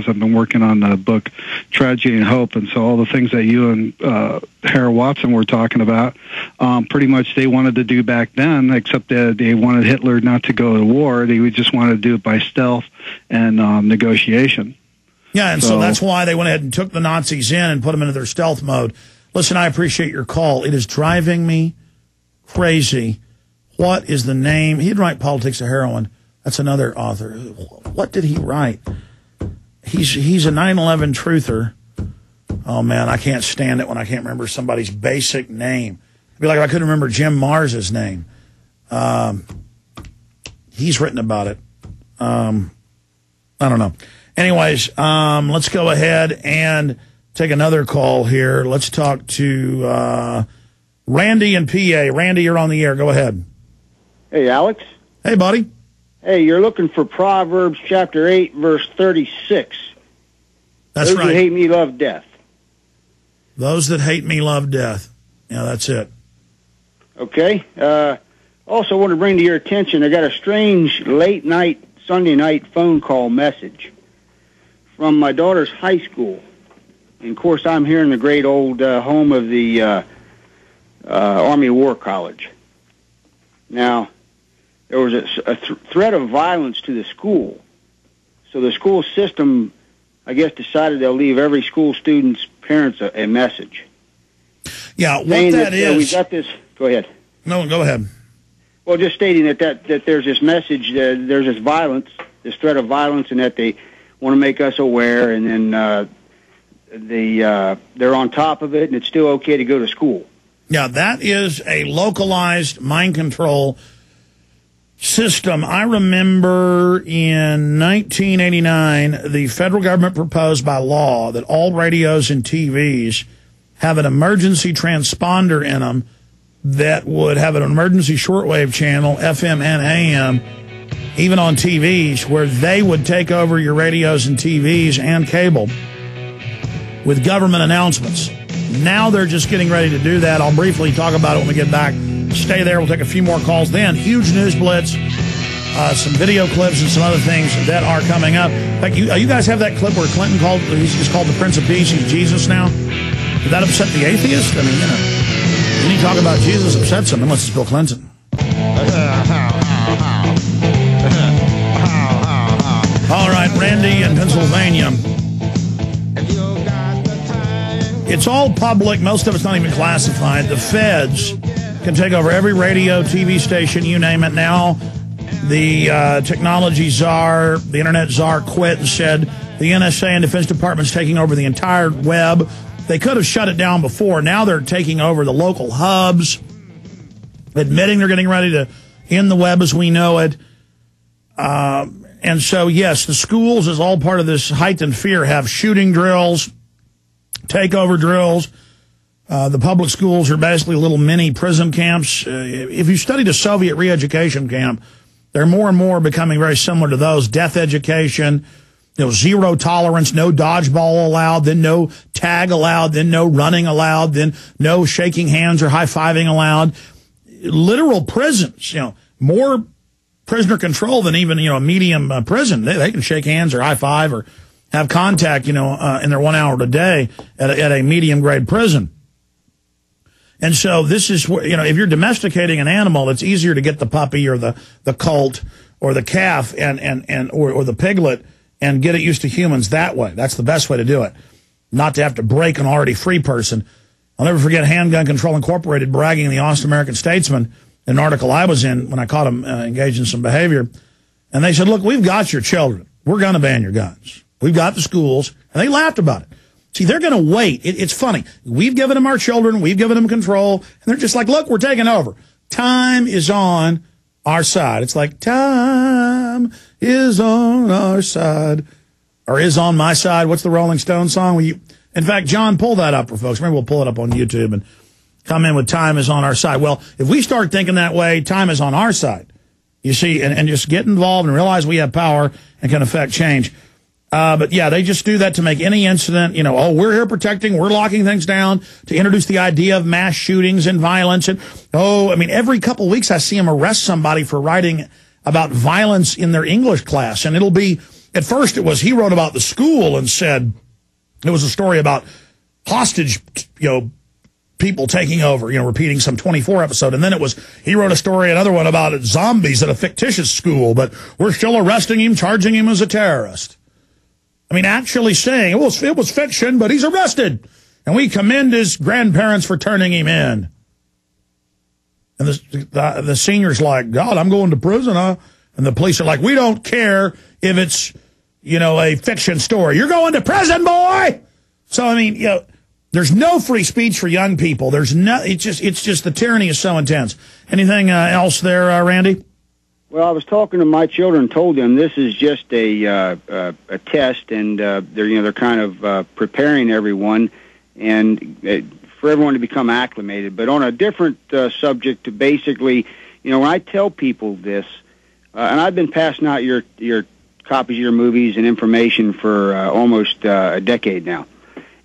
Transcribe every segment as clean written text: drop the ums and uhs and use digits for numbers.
I've been working on the book Tragedy and Hope, and so all the things that you and Harold Watson were talking about, pretty much they wanted to do back then, except that they wanted Hitler not to go to war. They just wanted to do it by stealth and negotiation. Yeah, and so that's why they went ahead and took the Nazis in and put them into their stealth mode. Listen, I appreciate your call. It is driving me crazy. What is the name? He'd write Politics of Heroin. That's another author. What did he write? He's a 9/11 truther. Oh, man, I can't stand it when I can't remember somebody's basic name. It'd be like if I couldn't remember Jim Mars's name. He's written about it. I don't know. Anyways, let's go ahead and take another call here. Let's talk to Randy in PA. Randy, you're on the air. Go ahead. Hey, Alex. Hey, buddy. Hey, you're looking for Proverbs chapter 8, verse 36. That's Those right. who hate me love death. Those that hate me love death. Yeah, that's it. Okay. Also want to bring to your attention, I got a strange late night, Sunday night phone call message from my daughter's high school. And, of course, I'm here in the great old home of the Army War College. Now, there was a threat of violence to the school. So the school system, I guess, decided they'll leave every school student's parents a message. Yeah, what that is... we got this... Go ahead. No, go ahead. Well, just stating that there's this message, there's this violence, this threat of violence, and that they want to make us aware, and then they're on top of it, and it's still okay to go to school. Yeah, that is a localized mind control system. I remember in 1989, the federal government proposed by law that all radios and TVs have an emergency transponder in them that would have an emergency shortwave channel, FM and AM, even on TVs, where they would take over your radios and TVs and cable with government announcements. Now they're just getting ready to do that. I'll briefly talk about it when we get back. Stay there. We'll take a few more calls then. Huge news blitz, some video clips, and some other things that are coming up. In fact, you guys have that clip where Clinton he's called the Prince of Peace. He's Jesus now. Did that upset the atheist? I mean, you know, when you talk about Jesus, upsets him, unless it's Bill Clinton. All right, Randy in Pennsylvania. It's all public. Most of it's not even classified. The feds can take over every radio, TV station, you name it now. The technology czar, the internet czar quit and said the NSA and Defense Department's taking over the entire web. They could have shut it down before. Now they're taking over the local hubs, admitting they're getting ready to end the web as we know it. And so, yes, the schools, as all part of this heightened fear, have shooting drills, takeover drills. The public schools are basically little mini prison camps. If you studied a Soviet re-education camp, they're more and more becoming very similar to those. Death education, zero tolerance, no dodgeball allowed, then no tag allowed, then no running allowed, then no shaking hands or high-fiving allowed. Literal prisons, more prisoner control than even, a medium prison. They can shake hands or high-five or have contact, in their 1 hour a day at a medium-grade prison. And so this is, if you're domesticating an animal, it's easier to get the puppy or the colt or the calf or the piglet and get it used to humans that way. That's the best way to do it, not to have to break an already free person. I'll never forget Handgun Control Incorporated bragging in the Austin American Statesman, an article I was in when I caught them engaged in some behavior. And they said, look, we've got your children. We're going to ban your guns. We've got the schools. And they laughed about it. See, they're going to wait. It's funny. We've given them our children. We've given them control. And they're just like, look, we're taking over. Time is on our side. It's like, time is on our side. Or is on my side. What's the Rolling Stones song? In fact, John, pull that up for folks. Maybe we'll pull it up on YouTube and come in with time is on our side. Well, if we start thinking that way, time is on our side. You see, and just get involved and realize we have power and can affect change. But, yeah, they just do that to make any incident, we're here protecting, we're locking things down, to introduce the idea of mass shootings and violence. And, every couple of weeks I see them arrest somebody for writing about violence in their English class. And it'll be, at first it was he wrote about the school and said it was a story about hostage, people taking over, repeating some 24 episode. And then it was, he wrote a story, another one about zombies at a fictitious school, but we're still arresting him, charging him as a terrorist. I mean, actually saying it was fiction, but he's arrested. And we commend his grandparents for turning him in. And the senior's like, God, I'm going to prison, huh? And the police are like, we don't care if it's, a fiction story. You're going to prison, boy! So, I mean, there's no free speech for young people. There's no, it's just the tyranny is so intense. Anything else there, Randy? Well, I was talking to my children, told them this is just a test, and they're kind of preparing everyone and for everyone to become acclimated. But on a different subject, basically, when I tell people this, and I've been passing out your copies of your movies and information for almost a decade now,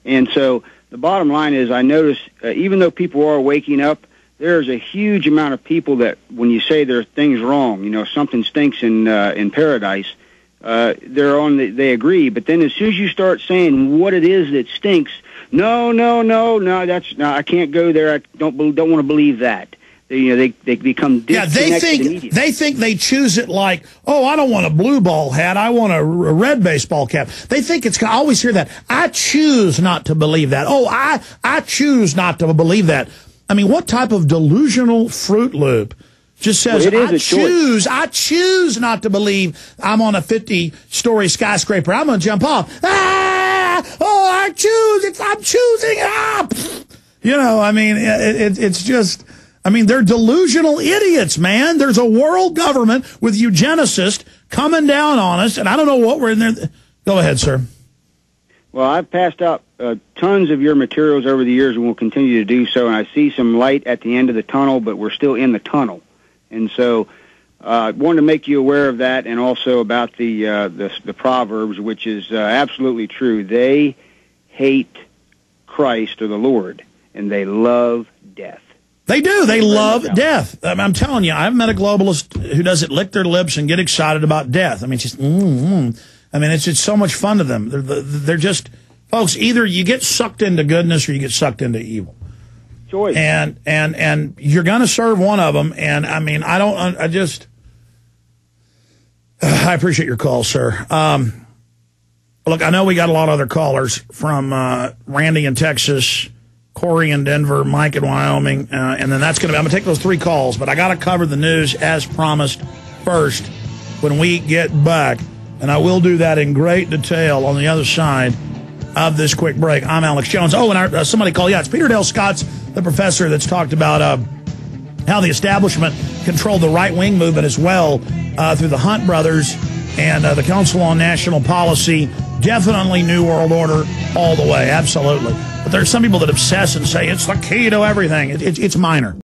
and so the bottom line is, I notice even though people are waking up, there's a huge amount of people that when you say there are things wrong, something stinks in paradise, they agree. But then as soon as you start saying what it is that stinks, no, I can't go there. I don't want to believe that. They become disconnected. They think they choose it like, oh, I don't want a blue ball hat, I want a red baseball cap. They think I always hear that. I choose not to believe that. Oh, I choose not to believe that. I mean, what type of delusional Fruit Loop just says, I choose not to believe I'm on a 50-story skyscraper. I'm going to jump off. I'm choosing. I mean, it's just, they're delusional idiots, man. There's a world government with eugenicists coming down on us, and I don't know what we're in there. Go ahead, sir. Well, I've passed out tons of your materials over the years and will continue to do so, and I see some light at the end of the tunnel, but we're still in the tunnel. And so I wanted to make you aware of that, and also about the Proverbs, which is absolutely true. They hate Christ or the Lord, and they love death. They do. They love death. I'm telling you, I've met a globalist who doesn't lick their lips and get excited about death. I mean, it's just, it's just so much fun to them. They're just, folks, either you get sucked into goodness or you get sucked into evil. Choice. And you're going to serve one of them. And I appreciate your call, sir. Look, I know we got a lot of other callers from Randy in Texas, Corey in Denver, Mike in Wyoming, and then I'm going to take those 3 calls, but I got to cover the news as promised first when we get back, and I will do that in great detail on the other side of this quick break. I'm Alex Jones. Oh, and somebody called. Yeah, it's Peter Dale Scott's the professor that's talked about how the establishment controlled the right-wing movement as well through the Hunt brothers and the Council on National Policy. Definitely New World Order all the way, absolutely. But there's some people that obsess and say it's the key to everything. It's minor.